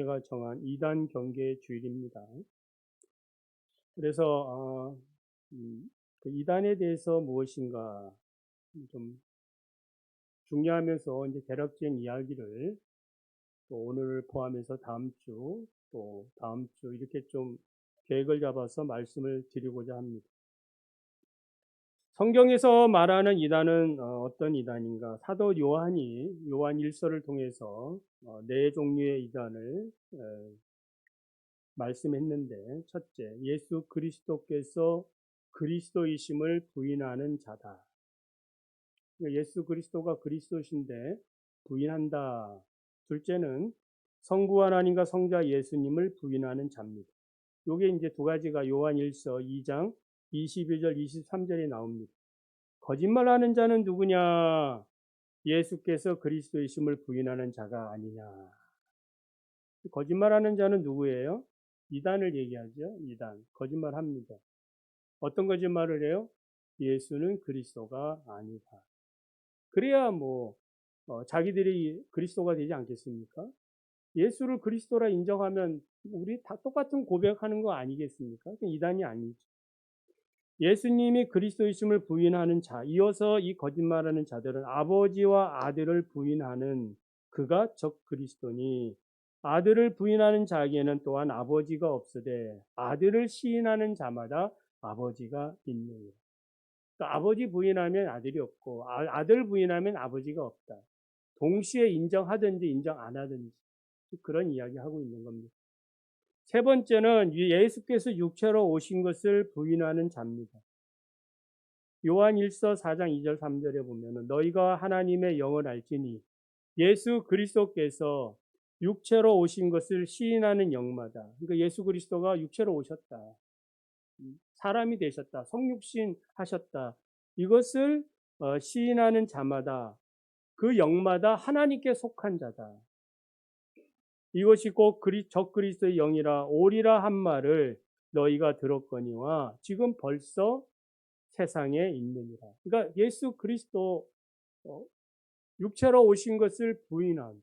가 정한 이단 경계의 주일입니다. 그래서 그 이단에 대해서 무엇인가 좀 중요하면서 이제 대략적인 이야기를 또 오늘을 포함해서 다음 주 이렇게 좀 계획을 잡아서 말씀을 드리고자 합니다. 성경에서 말하는 이단은 어떤 이단인가? 사도 요한이 요한 1서를 통해서 네 종류의 이단을 말씀했는데, 첫째, 예수 그리스도께서 그리스도이심을 부인하는 자다. 예수 그리스도가 그리스도신데 부인한다. 둘째는 성부 하나님과 성자 예수님을 부인하는 자입니다. 요게 이제 두 가지가 요한 1서 2장 22절 23절에 나옵니다. 거짓말하는 자는 누구냐? 예수께서 그리스도이심을 부인하는 자가 아니냐. 거짓말하는 자는 누구예요? 이단을 얘기하죠. 이단. 거짓말합니다. 어떤 거짓말을 해요? 예수는 그리스도가 아니다. 그래야 자기들이 그리스도가 되지 않겠습니까? 예수를 그리스도라 인정하면 우리 다 똑같은 고백하는 거 아니겠습니까? 이단이 아니죠. 예수님이 그리스도이심을 부인하는 자, 이어서 이 거짓말하는 자들은 아버지와 아들을 부인하는 그가 적 그리스도니, 아들을 부인하는 자에게는 또한 아버지가 없으되 아들을 시인하는 자마다 아버지가 있느니라. 그러니까 아버지 부인하면 아들이 없고 아들 부인하면 아버지가 없다. 동시에 인정하든지 인정 안 하든지 그런 이야기하고 있는 겁니다. 세 번째는 예수께서 육체로 오신 것을 부인하는 자입니다. 요한 1서 4장 2절 3절에 보면 너희가 하나님의 영을 알지니 예수 그리스도께서 육체로 오신 것을 시인하는 영마다. 그러니까 예수 그리스도가 육체로 오셨다. 사람이 되셨다. 성육신 하셨다. 이것을 시인하는 자마다, 그 영마다 하나님께 속한 자다. 이것이 곧 적 그리스도의 영이라 오리라 한 말을 너희가 들었거니와 지금 벌써 세상에 있느니라. 그러니까 예수 그리스도 육체로 오신 것을 부인한,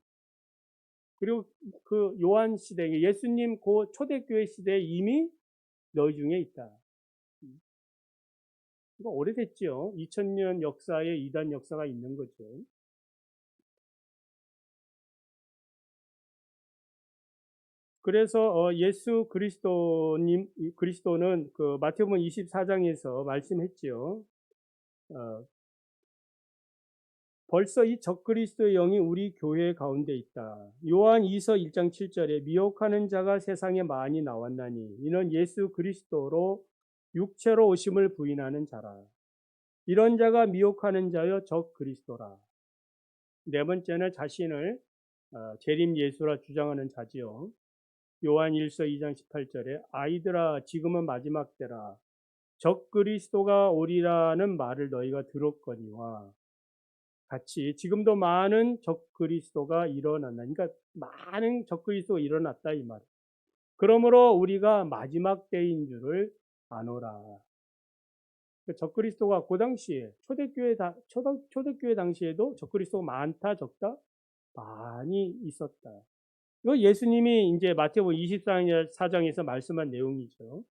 그리고 그 요한 시대에 예수님 그 초대교회 시대에 이미 너희 중에 있다. 이거 오래됐죠. 2000년 역사에 이단 역사가 있는 거죠. 그래서 예수 그리스도는 그 마태복음 24장에서 말씀했지요. 벌써 이 적그리스도의 영이 우리 교회 가운데 있다. 요한 2서 1장 7절에 미혹하는 자가 세상에 많이 나왔나니 이는 예수 그리스도로 육체로 오심을 부인하는 자라. 이런 자가 미혹하는 자여 적그리스도라. 네 번째는 자신을 재림 예수라 주장하는 자지요. 요한 1서 2장 18절에 아이들아 지금은 마지막 때라 적그리스도가 오리라는 말을 너희가 들었거니와 같이 지금도 많은 적그리스도가 일어났나. 그러니까 많은 적그리스도가 일어났다 이 말. 그러므로 우리가 마지막 때인 줄을 아노라. 적그리스도가 그 당시에 초대교회 당시에도 적그리스도가 많다 적다 많이 있었다. 이거 예수님이 이제 마태복음 24장에서 말씀한 내용이죠.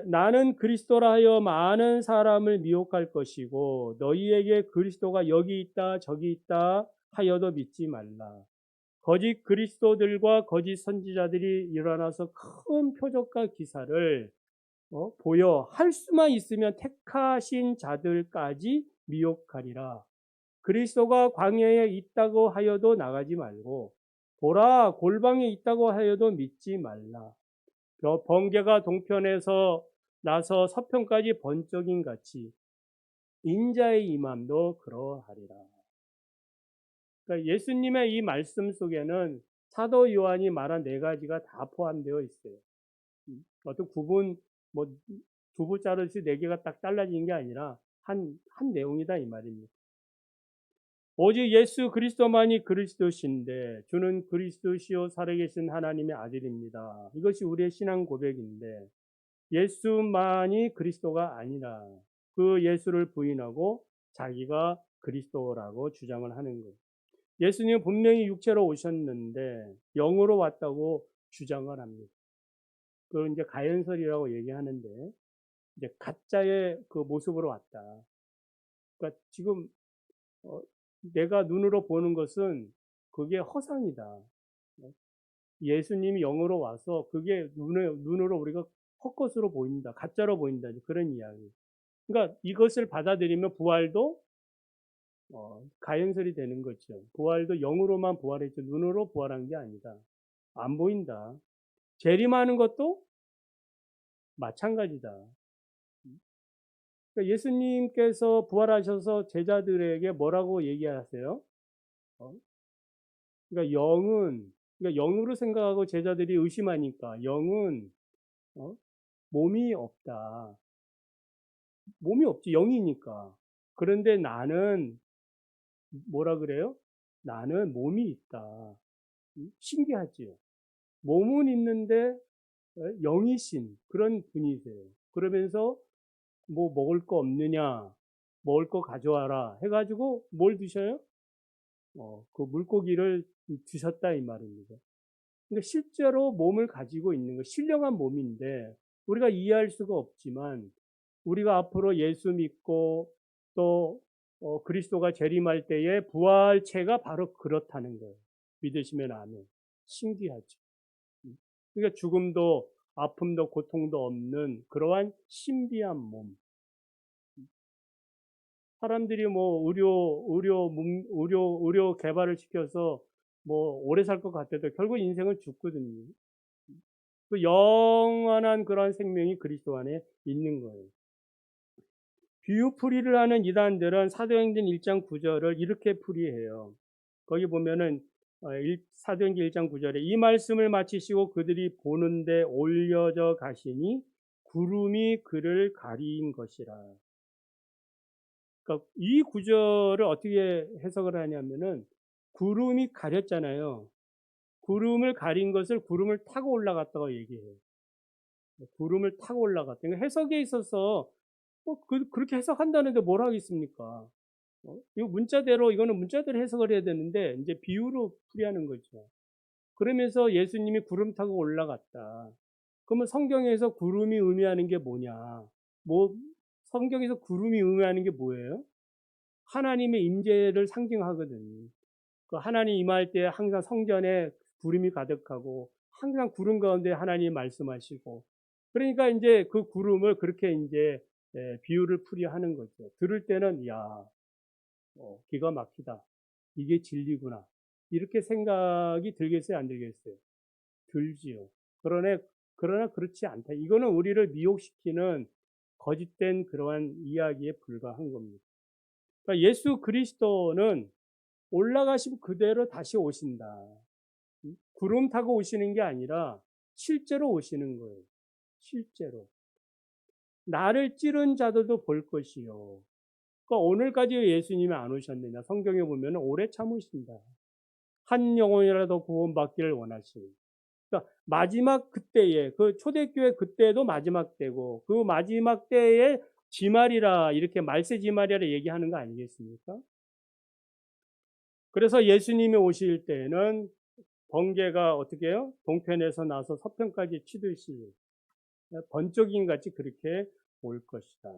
나는 그리스도라 하여 많은 사람을 미혹할 것이고 너희에게 그리스도가 여기 있다 저기 있다 하여도 믿지 말라. 거짓 그리스도들과 거짓 선지자들이 일어나서 큰 표적과 기사를 보여 할 수만 있으면 택하신 자들까지 미혹하리라. 그리스도가 광야에 있다고 하여도 나가지 말고 보라 골방에 있다고 하여도 믿지 말라. 번개가 동편에서 나서 서편까지 번쩍인 같이 인자의 임함도 그러하리라. 그러니까 예수님의 이 말씀 속에는 사도 요한이 말한 네 가지가 다 포함되어 있어요. 어떤 두부 자르듯이 네 개가 딱 잘라진 게 아니라 한 내용이다 이 말입니다. 오직 예수 그리스도만이 그리스도신데 주는 그리스도시요 살아계신 하나님의 아들입니다. 이것이 우리의 신앙 고백인데 예수만이 그리스도가 아니라 그 예수를 부인하고 자기가 그리스도라고 주장을 하는 거예요. 예수님은 분명히 육체로 오셨는데 영으로 왔다고 주장을 합니다. 그걸 이제 가연설이라고 얘기하는데 이제 가짜의 그 모습으로 왔다. 그러니까 지금 어, 내가 눈으로 보는 것은 그게 허상이다. 예수님이 영으로 와서 그게 눈으로 우리가 헛것으로 보인다. 가짜로 보인다. 그런 이야기. 그러니까 이것을 받아들이면 부활도 가연설이 되는 거죠. 부활도 영으로만 부활했죠. 눈으로 부활한 게 아니다. 안 보인다. 재림하는 것도 마찬가지다. 그러니까 예수님께서 부활하셔서 제자들에게 뭐라고 얘기하세요? 어? 그러니까 그러니까 영으로 생각하고 제자들이 의심하니까 영은 어? 몸이 없다. 몸이 없지, 영이니까. 그런데 나는 뭐라 그래요? 나는 몸이 있다. 신기하지요. 몸은 있는데 영이신 그런 분이세요. 그러면서 뭐 먹을 거 없느냐, 먹을 거 가져와라 해가지고 뭘 드셔요? 그 물고기를 드셨다 이 말입니다. 근데 실제로 몸을 가지고 있는 거, 신령한 몸인데 우리가 이해할 수가 없지만 우리가 앞으로 예수 믿고 또 그리스도가 재림할 때의 부활체가 바로 그렇다는 거예요. 믿으시면 아멘. 신기하죠. 그러니까 죽음도 아픔도 고통도 없는 그러한 신비한 몸. 사람들이 뭐 의료 개발을 시켜서 뭐 오래 살 것 같아도 결국 인생은 죽거든요. 그 영원한 그런 생명이 그리스도 안에 있는 거예요. 비유풀이를 하는 이단들은 사도행전 1장 9절을 이렇게 풀이해요. 거기 보면은 사도행전 1장 9절에 이 말씀을 마치시고 그들이 보는데 올려져 가시니 구름이 그를 가린 것이라. 그러니까 이 구절을 어떻게 해석을 하냐면은 구름이 가렸잖아요. 구름을 가린 것을 구름을 타고 올라갔다고 얘기해요. 구름을 타고 올라갔다. 그러니까 해석에 있어서 그렇게 해석한다는데 뭘 하겠습니까? 이거는 문자대로 해석을 해야 되는데 이제 비유로 풀이하는 거죠. 그러면서 예수님이 구름 타고 올라갔다. 그러면 성경에서 구름이 의미하는 게 뭐냐? 뭐 성경에서 구름이 의미하는 게 뭐예요? 하나님의 임재를 상징하거든요. 그 하나님 임할 때 항상 성전에 구름이 가득하고 항상 구름 가운데 하나님 말씀하시고 그러니까 이제 그 구름을 그렇게 이제 비유를 풀이하는 거죠. 들을 때는 야 기가 막히다. 이게 진리구나. 이렇게 생각이 들겠어요, 안 들겠어요? 들지요. 그러나 그렇지 않다. 이거는 우리를 미혹시키는 거짓된 그러한 이야기에 불과한 겁니다. 그러니까 예수 그리스도는 올라가시고 그대로 다시 오신다. 구름 타고 오시는 게 아니라 실제로 오시는 거예요. 실제로. 나를 찌른 자들도 볼 것이요. 그러니까 오늘까지 예수님이 안 오셨느냐. 성경에 보면 오래 참으신다. 한 영혼이라도 구원받기를 원하시니. 그러니까 마지막 그때에 그 초대교회 그때도 마지막 때고 그 마지막 때에 지말이라 이렇게 말세 지말이라 얘기하는 거 아니겠습니까? 그래서 예수님이 오실 때는 번개가 어떻게 해요? 동편에서 나서 서편까지 치듯이 번쩍임 같이 그렇게 올 것이다.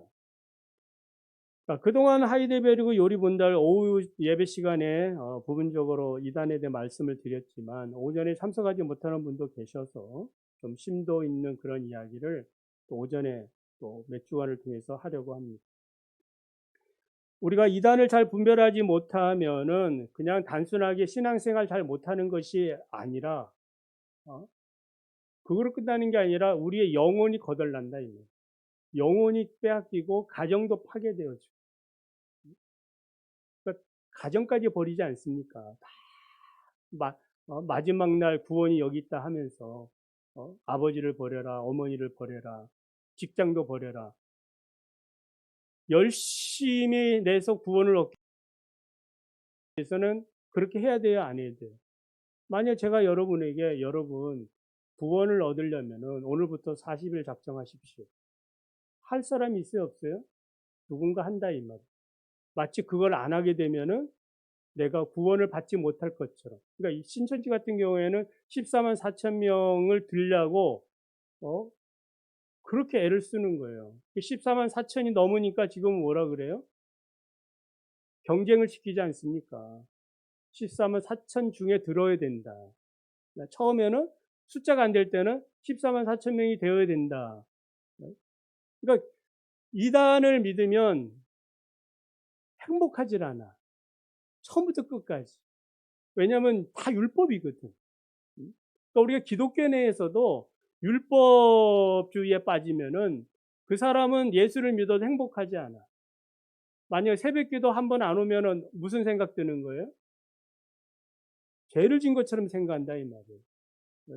그동안 하이데베르그 요리 분달 오후 예배 시간에 부분적으로 이단에 대해 말씀을 드렸지만 오전에 참석하지 못하는 분도 계셔서 좀 심도 있는 그런 이야기를 또 오전에 또 몇 주간을 통해서 하려고 합니다. 우리가 이단을 잘 분별하지 못하면은 그냥 단순하게 신앙생활 잘 못하는 것이 아니라 그거로 끝나는 게 아니라 우리의 영혼이 거덜난다. 영혼이 빼앗기고 가정도 파괴되어지고 그러니까 가정까지 버리지 않습니까? 마지막 날 구원이 여기 있다 하면서 아버지를 버려라, 어머니를 버려라, 직장도 버려라. 열심히 내서 구원을 얻기 위해서는 그렇게 해야 돼요, 안 해야 돼요? 만약 제가 여러분에게 여러분 구원을 얻으려면은 오늘부터 40일 작정하십시오. 할 사람이 있어요, 없어요? 누군가 한다 이 말. 마치 그걸 안 하게 되면은 내가 구원을 받지 못할 것처럼. 그러니까 이 신천지 같은 경우에는 14만 4천 명을 들려고 어 그렇게 애를 쓰는 거예요. 14만 4천이 넘으니까 지금 뭐라 그래요? 경쟁을 시키지 않습니까? 14만 4천 중에 들어야 된다. 처음에는 숫자가 안 될 때는 14만 4천 명이 되어야 된다. 그러니까 이단을 믿으면 행복하질 않아. 처음부터 끝까지. 왜냐하면 다 율법이거든. 그러니까 우리가 기독교 내에서도 율법주의에 빠지면은 그 사람은 예수를 믿어도 행복하지 않아. 만약 새벽기도 한 번 안 오면은 무슨 생각 드는 거예요? 죄를 진 것처럼 생각한다 이 말이에요. 네?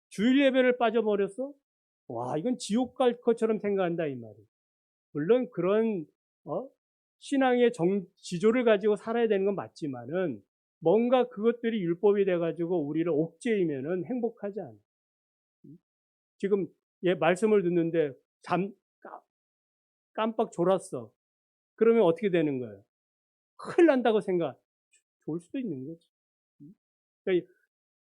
주일 예배를 빠져버렸어? 와, 이건 지옥 갈 것처럼 생각한다 이 말이에요. 물론 그런 신앙의 지조를 가지고 살아야 되는 건 맞지만은 뭔가 그것들이 율법이 돼가지고 우리를 옥죄이면은 행복하지 않아. 지금 말씀을 듣는데 깜빡 졸았어. 그러면 어떻게 되는 거예요? 큰일 난다고 좋을 수도 있는 거지. 그러니까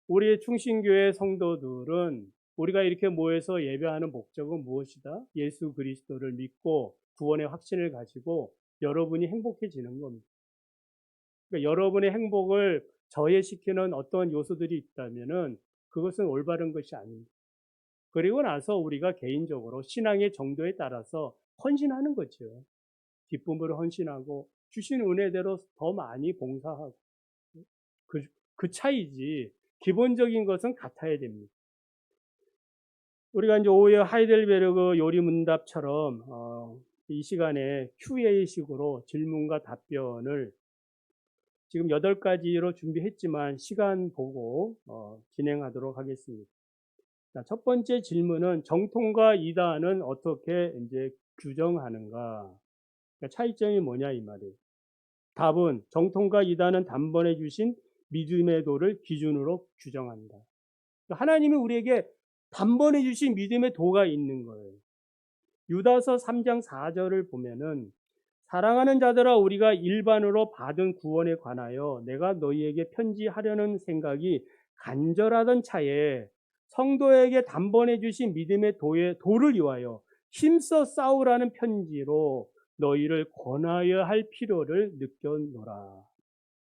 우리의 충신교회 성도들은 우리가 이렇게 모여서 예배하는 목적은 무엇이다? 예수 그리스도를 믿고 구원의 확신을 가지고 여러분이 행복해지는 겁니다. 그러니까 여러분의 행복을 저해시키는 어떤 요소들이 있다면은 그것은 올바른 것이 아닙니다. 그리고 나서 우리가 개인적으로 신앙의 정도에 따라서 헌신하는 거죠. 기쁨으로 헌신하고 주신 은혜대로 더 많이 봉사하고 그, 그 차이지 기본적인 것은 같아야 됩니다. 우리가 이제 오히려 하이델베르그 요리문답처럼 이 시간에 Q&A식으로 질문과 답변을 지금 8가지로 준비했지만 시간 보고 진행하도록 하겠습니다. 자, 첫 번째 질문은 정통과 이단은 어떻게 이제 규정하는가? 그러니까 차이점이 뭐냐 이 말이에요. 답은 정통과 이단은 단번에 주신 믿음의 도를 기준으로 규정한다. 그러니까 하나님이 우리에게 단번에 주신 믿음의 도가 있는 거예요. 유다서 3장 4절을 보면은 사랑하는 자들아 우리가 일반으로 받은 구원에 관하여 내가 너희에게 편지하려는 생각이 간절하던 차에 성도에게 단번에 주신 믿음의 도를 위하여 힘써 싸우라는 편지로 너희를 권하여 할 필요를 느꼈노라.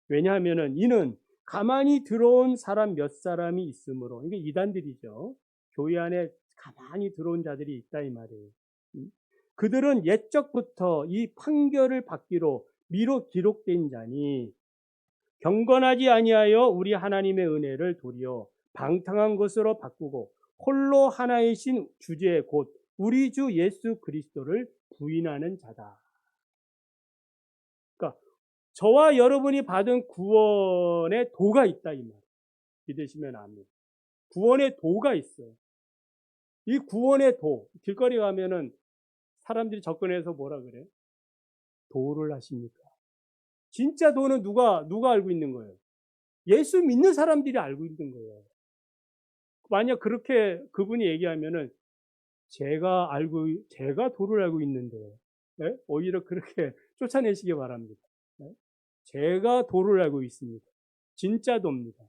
왜냐하면은 이는 가만히 들어온 사람 몇 사람이 있으므로, 이게 이단들이죠. 교회 안에 가만히 들어온 자들이 있다 이 말이에요. 그들은 옛적부터 이 판결을 받기로 미로 기록된 자니 경건하지 아니하여 우리 하나님의 은혜를 도리어 방탕한 것으로 바꾸고 홀로 하나이신 주제 곧 우리 주 예수 그리스도를 부인하는 자다. 그러니까 저와 여러분이 받은 구원의 도가 있다 이 말. 믿으시면 아멘. 구원의 도가 있어요. 이 구원의 도, 길거리 가면은 사람들이 접근해서 뭐라 그래? 도를 하십니까? 진짜 도는 누가 알고 있는 거예요? 예수 믿는 사람들이 알고 있는 거예요. 만약 그렇게 그분이 얘기하면은 제가 도를 알고 있는데, 네? 오히려 그렇게 쫓아내시기 바랍니다. 네? 제가 도를 알고 있습니다. 진짜 도입니다.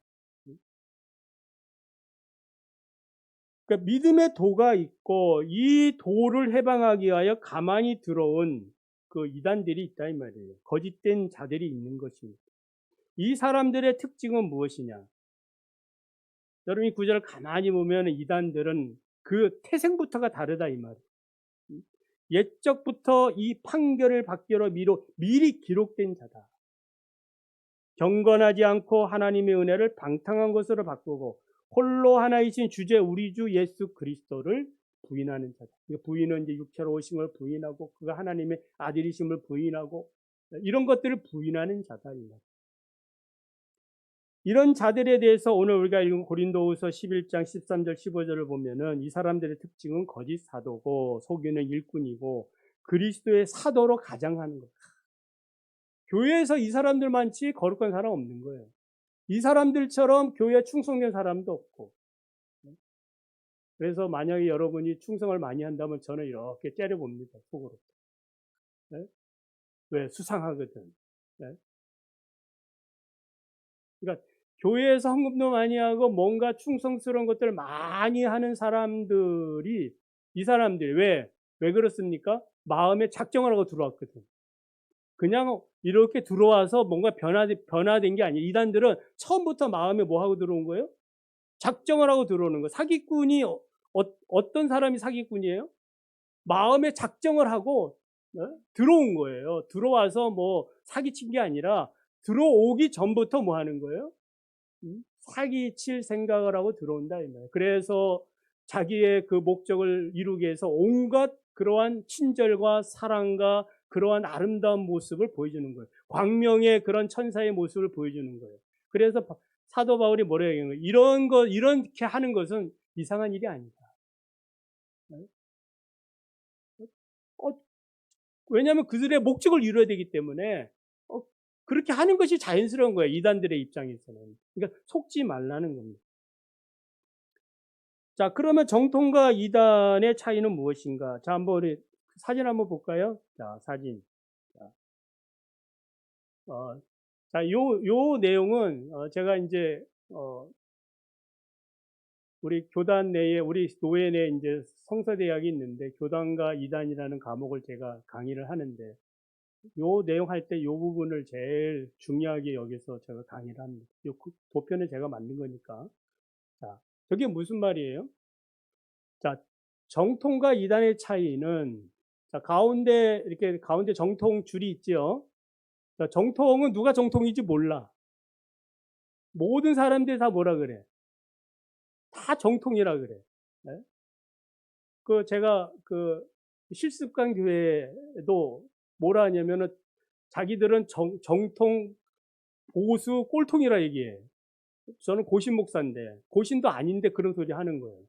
그러니까 믿음의 도가 있고 이 도를 해방하기 위하여 가만히 들어온 그 이단들이 있다 이 말이에요. 거짓된 자들이 있는 것입니다. 이 사람들의 특징은 무엇이냐? 여러분이 구절을 가만히 보면 이단들은 그 태생부터가 다르다 이 말이에요. 옛적부터 이 판결을 받기로 미리 기록된 자다. 경건하지 않고 하나님의 은혜를 방탕한 것으로 바꾸고 홀로 하나이신 주제 우리 주 예수 그리스도를 부인하는 자다. 부인은 이제 육체로 오신 걸 부인하고 그가 하나님의 아들이심을 부인하고 이런 것들을 부인하는 자다. 이런 자들에 대해서 오늘 우리가 읽은 고린도후서 11장 13절 15절을 보면은 이 사람들의 특징은 거짓 사도고 속이는 일꾼이고 그리스도의 사도로 가장하는 것. 교회에서 이 사람들만치 거룩한 사람 없는 거예요. 이 사람들처럼 교회에 충성된 사람도 없고. 그래서 만약에 여러분이 충성을 많이 한다면 저는 이렇게 째려봅니다. 속으로. 네? 왜? 수상하거든. 네? 그러니까 교회에서 헌금도 많이 하고 뭔가 충성스러운 것들을 많이 하는 사람들이 이 사람들이 왜 그렇습니까? 마음에 작정을 하고 들어왔거든. 그냥 이렇게 들어와서 뭔가 변화된 게 아니에요. 이단들은 처음부터 마음에 뭐 하고 들어온 거예요? 작정을 하고 들어오는 거예요. 사기꾼이 어떤 사람이 사기꾼이에요? 마음에 작정을 하고 들어온 거예요. 들어와서 뭐 사기친 게 아니라 들어오기 전부터 뭐 하는 거예요? 사기칠 생각을 하고 들어온다 이 말이에요. 그래서 자기의 그 목적을 이루기 위해서 온갖 그러한 친절과 사랑과 그러한 아름다운 모습을 보여주는 거예요. 광명의 그런 천사의 모습을 보여주는 거예요. 그래서 사도 바울이 뭐라 얘기하는 거예요? 이렇게 하는 것은 이상한 일이 아니다. 어, 왜냐하면 그들의 목적을 이루어야 되기 때문에 그렇게 하는 것이 자연스러운 거예요. 이단들의 입장에서는. 그러니까 속지 말라는 겁니다. 자, 그러면 정통과 이단의 차이는 무엇인가? 자, 한번 우리 사진 한번 볼까요? 자, 사진. 자, 어, 자, 요 내용은 제가 이제 우리 교단 내에 우리 교회 내에 이제 성서대학이 있는데 교단과 이단이라는 과목을 제가 강의를 하는데 요 내용 할 때 요 부분을 제일 중요하게 여기서 제가 강의를 합니다. 요 도표는 제가 만든 거니까. 자, 저게 무슨 말이에요? 자, 정통과 이단의 차이는 자, 가운데 정통 줄이 있죠. 자, 정통은 누가 정통인지 몰라. 모든 사람들이 다 뭐라 그래? 다 정통이라 그래. 네? 제가 실습관 교회도 뭐라 하냐면은 자기들은 정통 보수 꼴통이라 얘기해. 저는 고신 목사인데 고신도 아닌데 그런 소리 하는 거예요.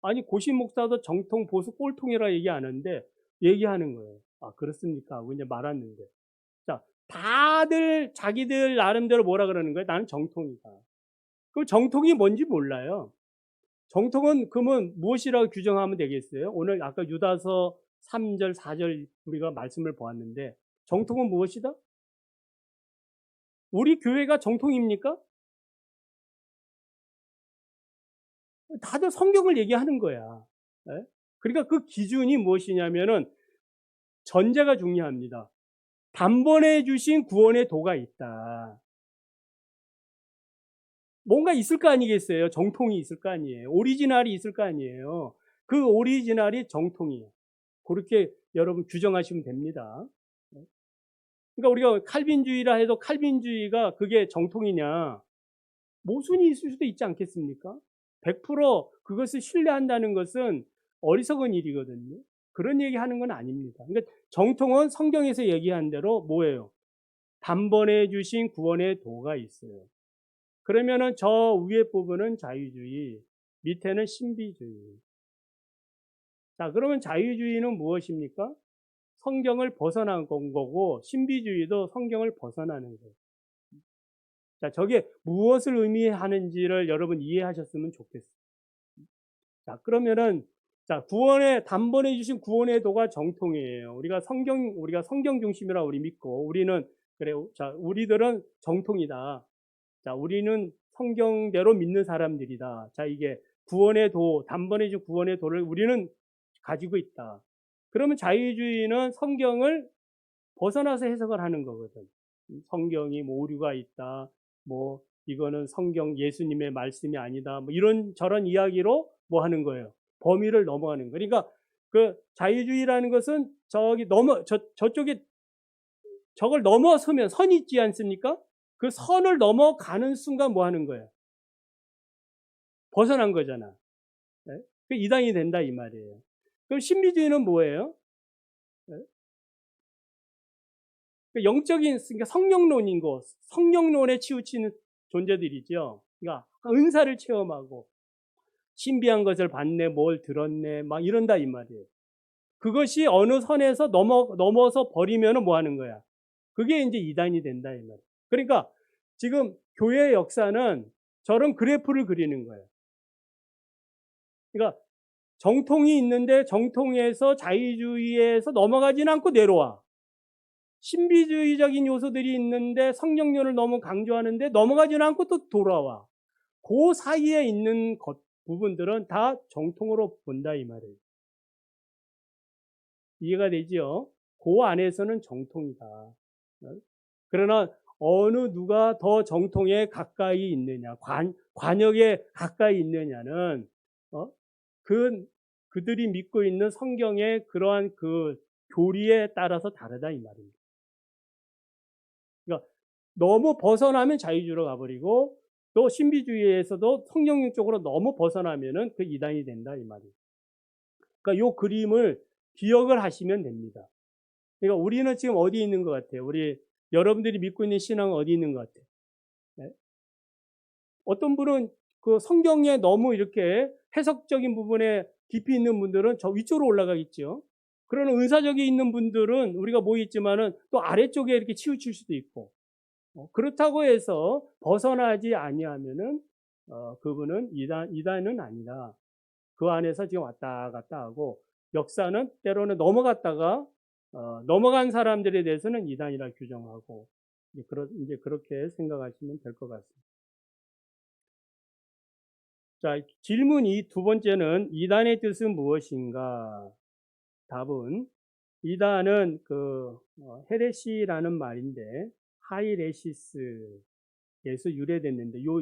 아니 고신 목사도 정통 보수 꼴통이라 얘기 안 하는데 얘기하는 거예요. 아 그렇습니까? 하고 이제 말았는데 자 다들 자기들 나름대로 뭐라 그러는 거예요? 나는 정통이다. 그럼 정통이 뭔지 몰라요. 정통은 그러면 무엇이라고 규정하면 되겠어요? 오늘 아까 유다서 3절 4절 우리가 말씀을 보았는데 정통은 무엇이다? 우리 교회가 정통입니까? 다들 성경을 얘기하는 거야. 예? 그러니까 그 기준이 무엇이냐면은 전제가 중요합니다. 단번에 주신 구원의 도가 있다. 뭔가 있을 거 아니겠어요? 정통이 있을 거 아니에요? 오리지널이 있을 거 아니에요? 그 오리지널이 정통이에요. 그렇게 여러분 규정하시면 됩니다. 그러니까 우리가 칼빈주의라 해도 칼빈주의가 그게 정통이냐? 모순이 있을 수도 있지 않겠습니까? 100% 그것을 신뢰한다는 것은 어리석은 일이거든요. 그런 얘기 하는 건 아닙니다. 그러니까 정통은 성경에서 얘기한 대로 뭐예요? 단번에 주신 구원의 도가 있어요. 그러면은 저 위에 부분은 자유주의, 밑에는 신비주의. 자, 그러면 자유주의는 무엇입니까? 성경을 벗어난 거고, 신비주의도 성경을 벗어나는 거예요. 자, 저게 무엇을 의미하는지를 여러분 이해하셨으면 좋겠어요. 자, 그러면은, 자, 단번에 주신 구원의 도가 정통이에요. 우리가 성경 중심이라 우리 믿고, 그래, 자, 우리들은 정통이다. 자, 우리는 성경대로 믿는 사람들이다. 자, 이게 단번에 준 구원의 도를 우리는 가지고 있다. 그러면 자유주의는 성경을 벗어나서 해석을 하는 거거든. 성경이 뭐 오류가 있다. 뭐 이거는 성경 예수님의 말씀이 아니다. 뭐 이런 저런 이야기로 뭐 하는 거예요. 범위를 넘어가는 거예요. 그러니까 그 자유주의라는 것은 저쪽에 저걸 넘어서면 선이 있지 않습니까? 그 선을 넘어가는 순간 뭐 하는 거예요? 벗어난 거잖아. 네? 그 이단이 된다 이 말이에요. 그럼 신비주의는 뭐예요? 네? 그 영적인 그러니까 성령론인 거, 성령론에 치우치는 존재들이죠. 그러니까 은사를 체험하고 신비한 것을 봤네, 뭘 들었네, 막 이런다 이 말이에요. 그것이 어느 선에서 넘어서 버리면은 뭐 하는 거야? 그게 이제 이단이 된다 이 말이에요. 그러니까 지금 교회의 역사는 저런 그래프를 그리는 거예요. 그러니까 정통이 있는데 정통에서 자유주의에서 넘어가지는 않고 내려와. 신비주의적인 요소들이 있는데 성경론을 너무 강조하는데 넘어가지는 않고 또 돌아와. 그 사이에 있는 부분들은 다 정통으로 본다 이 말이에요. 이해가 되지요? 그 안에서는 정통이다. 그러나 어느 누가 더 정통에 가까이 있느냐, 관역에 가까이 있느냐는 그 그들이 믿고 있는 성경의 그러한 그 교리에 따라서 다르다 이 말입니다. 그러니까 너무 벗어나면 자유주의로 가버리고 또 신비주의에서도 성경적 쪽으로 너무 벗어나면은 그 이단이 된다 이 말이에요. 그러니까 요 그림을 기억을 하시면 됩니다. 그러니까 우리는 지금 어디 있는 것 같아요? 우리 여러분들이 믿고 있는 신앙은 어디 있는 것 같아요? 네? 어떤 분은 그 성경에 너무 이렇게 해석적인 부분에 깊이 있는 분들은 저 위쪽으로 올라가겠죠. 그러나 은사적이 있는 분들은 우리가 모여 있지만은 또 아래쪽에 이렇게 치우칠 수도 있고 그렇다고 해서 벗어나지 아니하면은 그분은 이단은 아니다. 그 안에서 지금 왔다 갔다 하고 역사는 때로는 넘어갔다가 넘어간 사람들에 대해서는 이단이라 규정하고 이제 그렇게 생각하시면 될 것 같습니다. 자, 질문 두 번째는 이단의 뜻은 무엇인가? 답은 이단은 헤레시라는 말인데 하이레시스에서 유래됐는데 요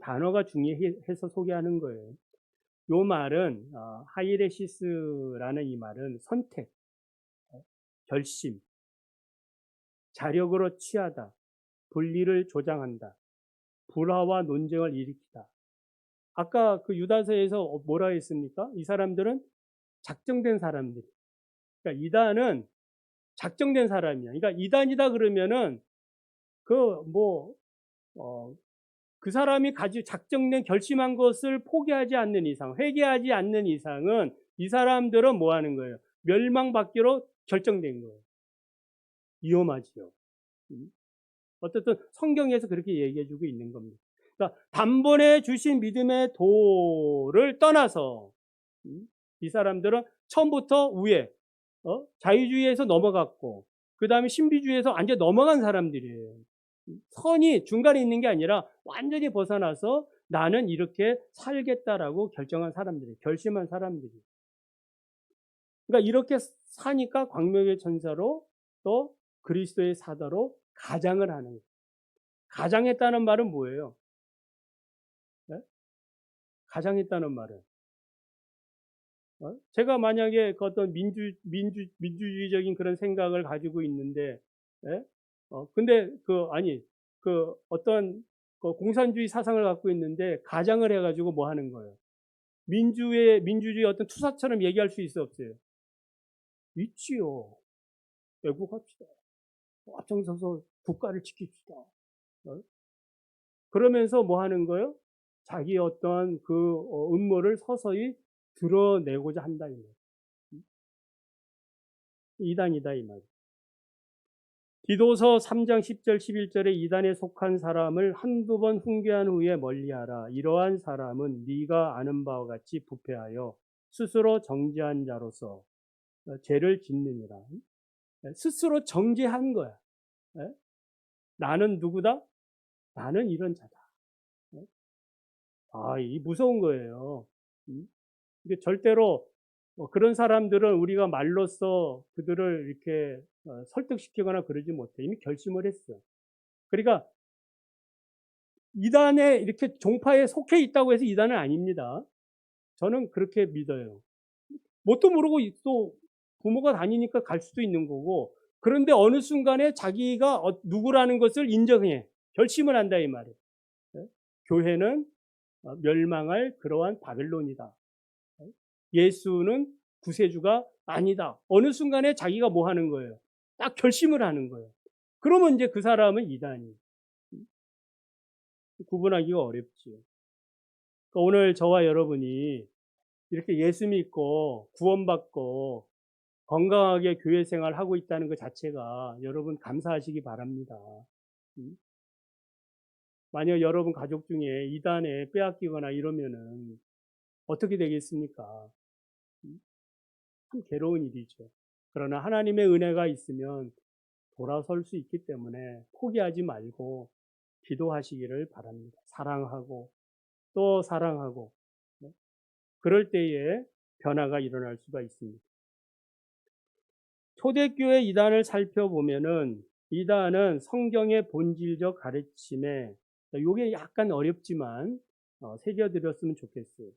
단어가 중요해서 소개하는 거예요. 요 말은 하이레시스라는 이 말은 선택, 결심, 자력으로 취하다, 분리를 조장한다, 불화와 논쟁을 일으키다. 아까 그 유다서에서 뭐라 했습니까? 이 사람들은 작정된 사람들. 그러니까 이단은 작정된 사람이야. 그러니까 이단이다 그러면은 그 사람이 작정된 결심한 것을 포기하지 않는 이상, 회개하지 않는 이상은 이 사람들은 뭐 하는 거예요? 멸망받기로 결정된 거예요. 위험하지요. 어쨌든 성경에서 그렇게 얘기해주고 있는 겁니다. 그러니까 단번에 주신 믿음의 도를 떠나서 이 사람들은 처음부터 위에 자유주의에서 넘어갔고 그 다음에 신비주의에서 완전 넘어간 사람들이에요. 선이 중간에 있는 게 아니라 완전히 벗어나서 나는 이렇게 살겠다라고 결정한 사람들이, 결심한 사람들이. 그러니까 이렇게 사니까 광명의 천사로 또 그리스도의 사도로 가장을 하는 거예요. 가장했다는 말은 뭐예요? 네? 가장했다는 말은 제가 만약에 그 어떤 민주주의적인 그런 생각을 가지고 있는데, 예? 근데 어떤 그 공산주의 사상을 갖고 있는데 가장을 해가지고 뭐 하는 거예요? 민주주의 어떤 투사처럼 얘기할 수 있어 없어요? 있지요. 애국합시다. 앞장서서 국가를 지킵시다. 그러면서 뭐 하는 거예요? 자기 어떠한 음모를 서서히 드러내고자 한다. 이단이다 이 말. 디도서 3장 10절 11절에 이단에 속한 사람을 한두 번 훈계한 후에 멀리하라. 이러한 사람은 네가 아는 바와 같이 부패하여 스스로 정죄한 자로서 죄를 짓느니라. 스스로 정죄한 거야. 나는 누구다? 나는 이런 자다. 이 무서운 거예요. 이게 절대로 그런 사람들은 우리가 말로써 그들을 이렇게 설득시키거나 그러지 못해. 이미 결심을 했어. 그러니까 이단에 이렇게 종파에 속해 있다고 해서 이단은 아닙니다. 저는 그렇게 믿어요. 뭣도 모르고 또 부모가 다니니까 갈 수도 있는 거고 그런데 어느 순간에 자기가 누구라는 것을 인정해. 결심을 한다 이 말이에요. 교회는 멸망할 그러한 바벨론이다. 예수는 구세주가 아니다. 어느 순간에 자기가 뭐 하는 거예요? 딱 결심을 하는 거예요. 그러면 이제 그 사람은 이단이 구분하기가 어렵지요. 그러니까 오늘 저와 여러분이 이렇게 예수 믿고 구원받고 건강하게 교회 생활하고 있다는 것 자체가 여러분 감사하시기 바랍니다. 만약 여러분 가족 중에 이단에 빼앗기거나 이러면은 어떻게 되겠습니까? 참 괴로운 일이죠. 그러나 하나님의 은혜가 있으면 돌아설 수 있기 때문에 포기하지 말고 기도하시기를 바랍니다. 사랑하고 또 사랑하고, 네? 그럴 때에 변화가 일어날 수가 있습니다. 초대교회 이단을 살펴보면은 이단은 성경의 본질적 가르침에, 이게 약간 어렵지만 새겨드렸으면 좋겠어요.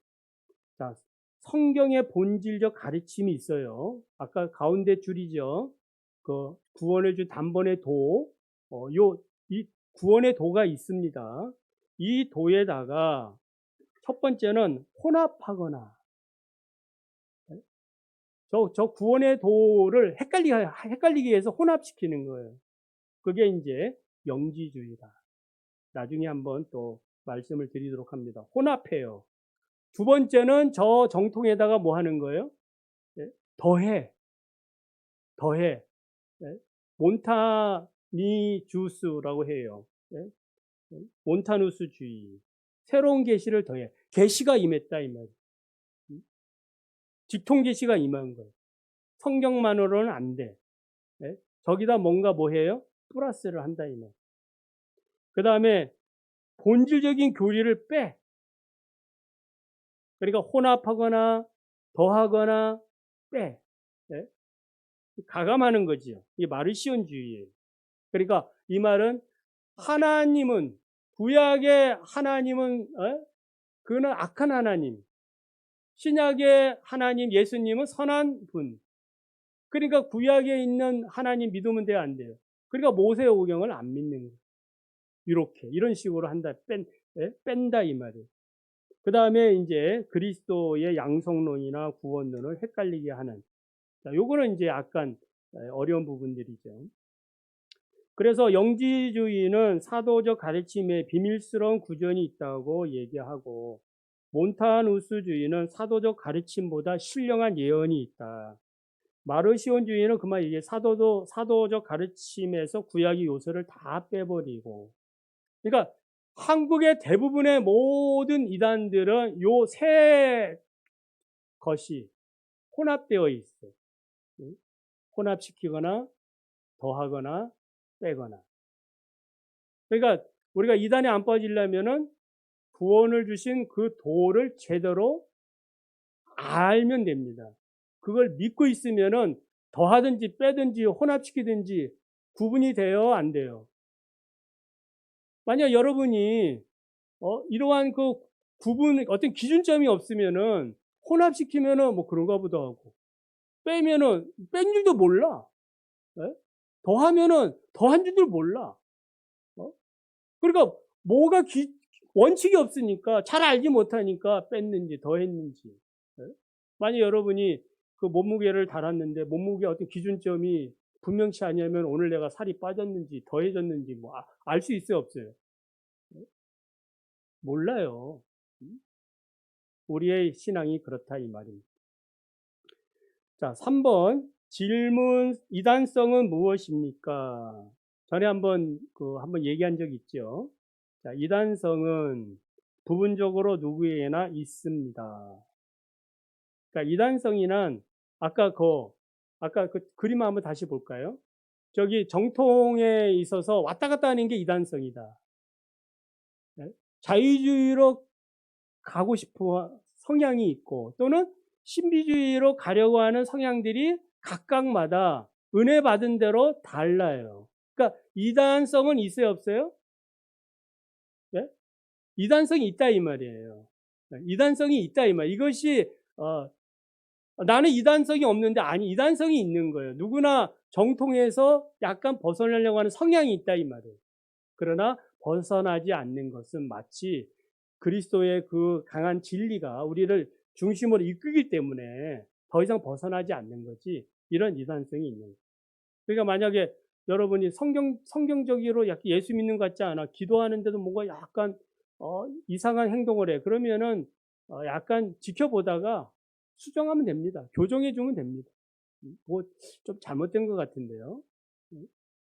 자, 성경의 본질적 가르침이 있어요. 아까 가운데 줄이죠. 그 구원을 준 단번의 도, 이 구원의 도가 있습니다. 이 도에다가 첫 번째는 혼합하거나, 저 구원의 도를 헷갈리게 해서 혼합시키는 거예요. 그게 이제 영지주의다. 나중에 한번 또 말씀을 드리도록 합니다. 혼합해요. 두 번째는 저 정통에다가 뭐 하는 거예요? 네? 더해. 네? 몬타니주스라고 해요. 네? 몬타누스주의. 새로운 계시를 더해. 계시가 임했다 이 말이에요. 직통 계시가 임한 거예요. 성경만으로는 안 돼. 네? 저기다 뭔가 뭐 해요? 플러스를 한다 이 말. 그 다음에 본질적인 교리를 빼. 그러니까 혼합하거나 더하거나 빼. 네? 가감하는 거지요. 이게 마르시온주의예요. 그러니까 이 말은 하나님은, 구약의 하나님은 그는 악한 하나님, 신약의 하나님 예수님은 선한 분. 그러니까 구약에 있는 하나님 믿으면 돼요, 안 돼요? 그러니까 모세오경을 안 믿는 거예요. 이런 식으로 한다, 뺀다 이 말이에요. 그 다음에 이제 그리스도의 양성론이나 구원론을 헷갈리게 하는, 자, 요거는 이제 약간 어려운 부분들이죠. 그래서 영지주의는 사도적 가르침에 비밀스러운 구전이 있다고 얘기하고, 몬타누스주의는 사도적 가르침보다 신령한 예언이 있다. 마르시온주의는 그만 이게 사도적 가르침에서 구약의 요소를 다 빼버리고, 그러니까 한국의 대부분의 모든 이단들은 요 세 것이 혼합되어 있어요. 혼합시키거나 더하거나 빼거나. 그러니까 우리가 이단에 안 빠지려면은 구원을 주신 그 도를 제대로 알면 됩니다. 그걸 믿고 있으면은 더하든지 빼든지 혼합시키든지 구분이 돼요, 안 돼요? 만약 여러분이 이러한 그 구분, 어떤 기준점이 없으면은 혼합시키면은 뭐 그런가 보다 하고, 빼면은 뺀 줄도 몰라. 네? 더하면은 더한 줄도 몰라. 그러니까 뭐가 원칙이 없으니까, 잘 알지 못하니까 뺐는지 더했는지. 네? 만약 여러분이 그 몸무게를 달았는데 몸무게 어떤 기준점이 분명치 않으면 오늘 내가 살이 빠졌는지 더해졌는지 뭐 알 수 있어요, 없어요? 네? 몰라요. 우리의 신앙이 그렇다 이 말입니다. 자, 3번 질문 이단성은 무엇입니까? 전에 한번 얘기한 적 있죠. 자, 이단성은 부분적으로 누구에게나 있습니다. 그러니까 이단성이란 아까 그 그림 한번 다시 볼까요? 저기 정통에 있어서 왔다 갔다 하는 게 이단성이다. 네? 자유주의로 가고 싶어 성향이 있고, 또는 신비주의로 가려고 하는 성향들이 각각마다 은혜 받은 대로 달라요. 그러니까 이단성은 있어요, 없어요? 네? 이단성이 있다 이 말이에요. 이단성이 있다 이 말. 이것이 나는 이단성이 없는데, 아니, 이단성이 있는 거예요. 누구나 정통에서 약간 벗어나려고 하는 성향이 있다 이 말이에요. 그러나 벗어나지 않는 것은 마치 그리스도의 그 강한 진리가 우리를 중심으로 이끌기 때문에 더 이상 벗어나지 않는 거지, 이런 이단성이 있는 거예요. 그러니까 만약에 여러분이 성경적으로 약간 예수 믿는 것 같지 않아, 기도하는데도 뭔가 약간 이상한 행동을 해, 그러면은 약간 지켜보다가 수정하면 됩니다. 교정해 주면 됩니다. 뭐 좀 잘못된 것 같은데요.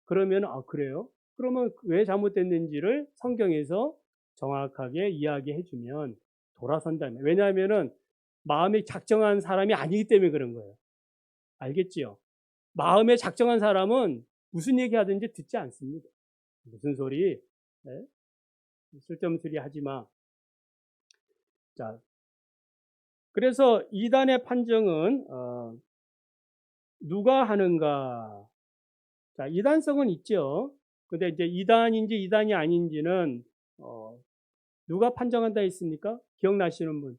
그러면 그래요? 그러면 왜 잘못됐는지를 성경에서 정확하게 이야기해 주면 돌아선다면. 왜냐하면은 마음이 작정한 사람이 아니기 때문에 그런 거예요. 알겠지요? 마음에 작정한 사람은 무슨 얘기 하든지 듣지 않습니다. 무슨 소리? 예? 쓸데없는 소리 하지 마. 자, 그래서 이단의 판정은 누가 하는가? 자, 이단성은 있죠. 근데 이제 이단인지 이단이 아닌지는 누가 판정한다 했습니까? 기억나시는 분?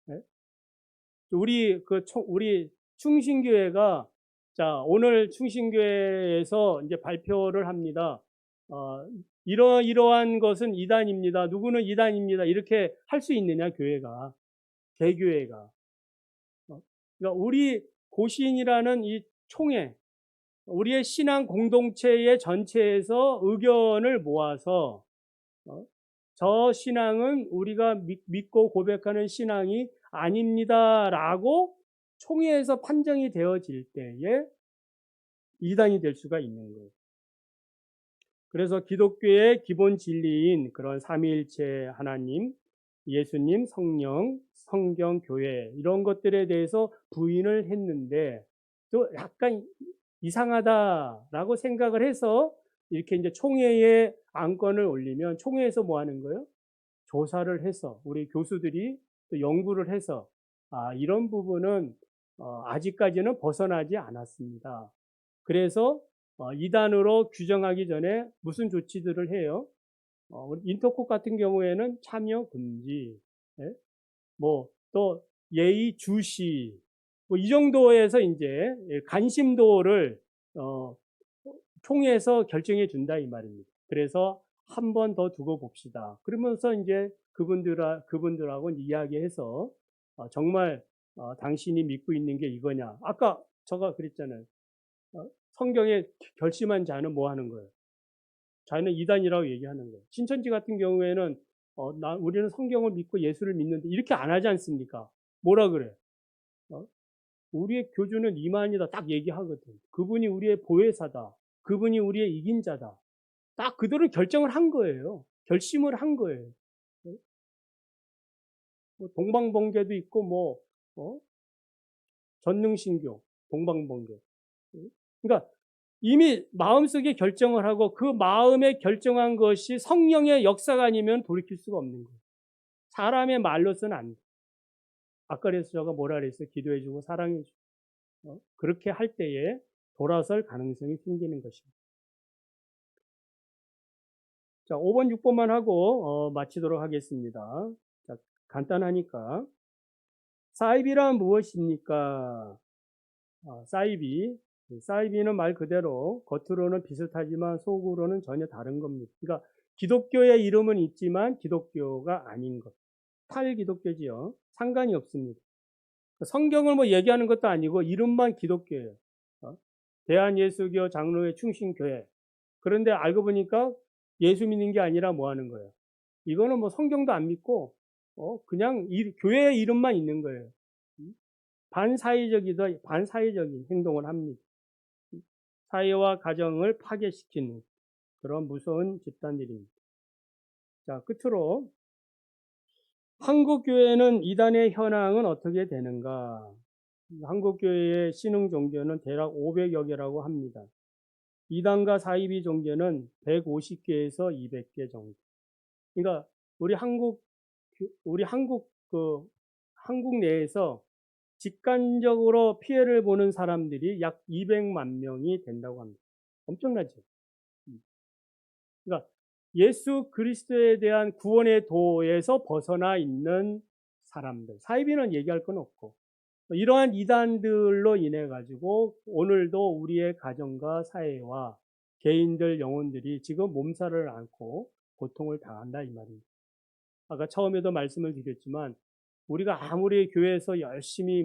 네? 우리 충신교회가 자, 오늘 충신교회에서 이제 발표를 합니다. 이러한 것은 이단입니다. 누구는 이단입니다. 이렇게 할 수 있느냐, 교회가. 개교회가. 그러니까 우리 고신이라는 이 총회, 우리의 신앙 공동체의 전체에서 의견을 모아서 저 신앙은 우리가 믿고 고백하는 신앙이 아닙니다라고 총회에서 판정이 되어질 때에 이단이 될 수가 있는 거예요. 그래서 기독교의 기본 진리인 그런 삼위일체 하나님, 예수님, 성령, 성경, 교회 이런 것들에 대해서 부인을 했는데 또 약간 이상하다라고 생각을 해서 이렇게 이제 총회에 안건을 올리면 총회에서 뭐 하는 거예요? 조사를 해서 우리 교수들이 또 연구를 해서 이런 부분은 아직까지는 벗어나지 않았습니다. 그래서 이단으로 규정하기 전에 무슨 조치들을 해요? 인터콕 같은 경우에는 참여 금지, 예? 뭐또 예의 주시, 뭐 이 정도에서 이제 관심도를 총회에서 결정해 준다 이 말입니다. 그래서 한 번 더 두고 봅시다. 그러면서 이제 그분들하고 이야기해서 정말 당신이 믿고 있는 게 이거냐? 아까 제가 그랬잖아요. 성경에 결심한 자는 뭐 하는 거예요? 자는 이단이라고 얘기하는 거예요. 신천지 같은 경우에는 우리는 성경을 믿고 예수를 믿는데 이렇게 안 하지 않습니까? 뭐라 그래? 우리의 교주는 이만이다 딱 얘기하거든. 그분이 우리의 보혜사다. 그분이 우리의 이긴 자다. 딱 그들은 결정을 한 거예요. 결심을 한 거예요. 뭐 동방번개도 있고 전능신교, 동방번개. 그러니까 이미 마음속에 결정을 하고 그 마음에 결정한 것이 성령의 역사가 아니면 돌이킬 수가 없는 거예요. 사람의 말로서는 안 돼. 아까 그래서 제가 뭐라 그랬어요? 기도해주고 사랑해주고. 그렇게 할 때에 돌아설 가능성이 생기는 것입니다. 자, 5번, 6번만 하고 마치도록 하겠습니다. 자, 간단하니까. 사이비란 무엇입니까? 사이비는 말 그대로 겉으로는 비슷하지만 속으로는 전혀 다른 겁니다. 그러니까 기독교의 이름은 있지만 기독교가 아닌 것. 탈기독교지요. 상관이 없습니다. 성경을 뭐 얘기하는 것도 아니고 이름만 기독교예요. 대한예수교 장로회 충신교회. 그런데 알고 보니까 예수 믿는 게 아니라 뭐 하는 거예요? 이거는 뭐 성경도 안 믿고 그냥 교회의 이름만 있는 거예요. 반사회적인 행동을 합니다. 사회와 가정을 파괴시키는 그런 무서운 집단들입니다. 자, 끝으로 한국교회는 이단의 현황은 어떻게 되는가? 한국교회의 신흥 종교는 대략 500여 개라고 합니다. 이단과 사이비 종교는 150개에서 200개 정도. 그러니까 우리 한국 내에서 직간접으로 피해를 보는 사람들이 약 200만 명이 된다고 합니다. 엄청나죠? 그러니까 예수 그리스도에 대한 구원의 도에서 벗어나 있는 사람들. 사이비는 얘기할 건 없고. 이러한 이단들로 인해 가지고 오늘도 우리의 가정과 사회와 개인들 영혼들이 지금 몸살을 앓고 고통을 당한다 이 말입니다. 아까 처음에도 말씀을 드렸지만 우리가 아무리 교회에서 열심히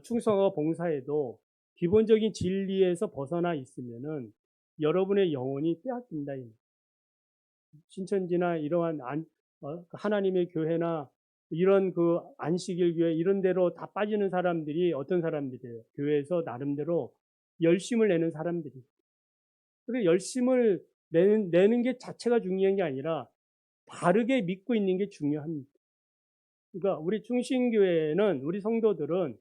충성하고 봉사해도 기본적인 진리에서 벗어나 있으면은 여러분의 영혼이 빼앗긴다. 신천지나 이러한 하나님의 교회나 이런 그 안식일 교회 이런 데로 다 빠지는 사람들이 어떤 사람들이에요? 교회에서 나름대로 열심을 내는 사람들이. 그리고 열심을 내는 게 자체가 중요한 게 아니라 바르게 믿고 있는 게 중요합니다. 그러니까 우리 충신교회는 우리 성도들은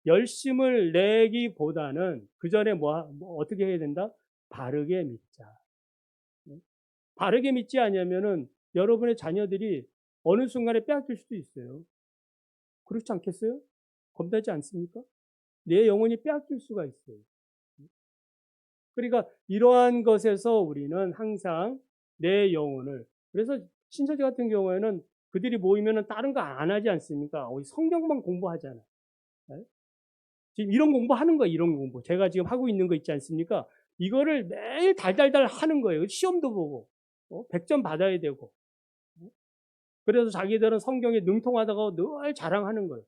열심을 내기보다는 그 전에 어떻게 해야 된다? 바르게 믿자. 네? 바르게 믿지 않으면은 여러분의 자녀들이 어느 순간에 빼앗길 수도 있어요. 그렇지 않겠어요? 겁나지 않습니까? 내 영혼이 빼앗길 수가 있어요. 그러니까 이러한 것에서 우리는 항상 내 영혼을, 그래서 신천지 같은 경우에는 그들이 모이면은 다른 거 안 하지 않습니까? 성경만 공부하잖아. 네? 지금 이런 공부하는 거예요, 이런 공부. 제가 지금 하고 있는 거 있지 않습니까? 이거를 매일 달달달 하는 거예요. 시험도 보고, 100점 받아야 되고. 그래서 자기들은 성경에 능통하다고 늘 자랑하는 거예요.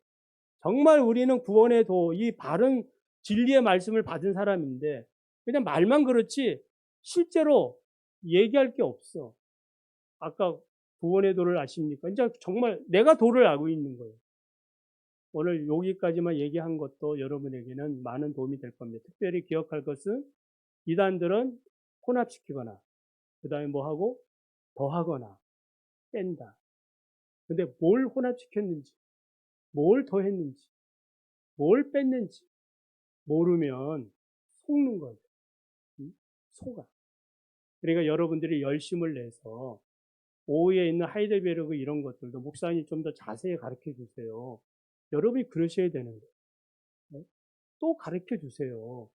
정말 우리는 구원의 도, 이 바른 진리의 말씀을 받은 사람인데, 그냥 말만 그렇지, 실제로 얘기할 게 없어. 아까 구원의 도를 아십니까? 이제 정말 내가 도를 알고 있는 거예요. 오늘 여기까지만 얘기한 것도 여러분에게는 많은 도움이 될 겁니다. 특별히 기억할 것은 이단들은 혼합시키거나, 그 다음에 뭐 하고, 더하거나, 뺀다. 근데 뭘 혼합시켰는지, 뭘 더했는지, 뭘 뺐는지 모르면 속는 거죠. 속아. 그러니까 여러분들이 열심을 내서 오후에 있는 하이델베르그 이런 것들도 목사님 좀 더 자세히 가르쳐 주세요. 여러분이 그러셔야 되는 거예요. 또 가르쳐 주세요.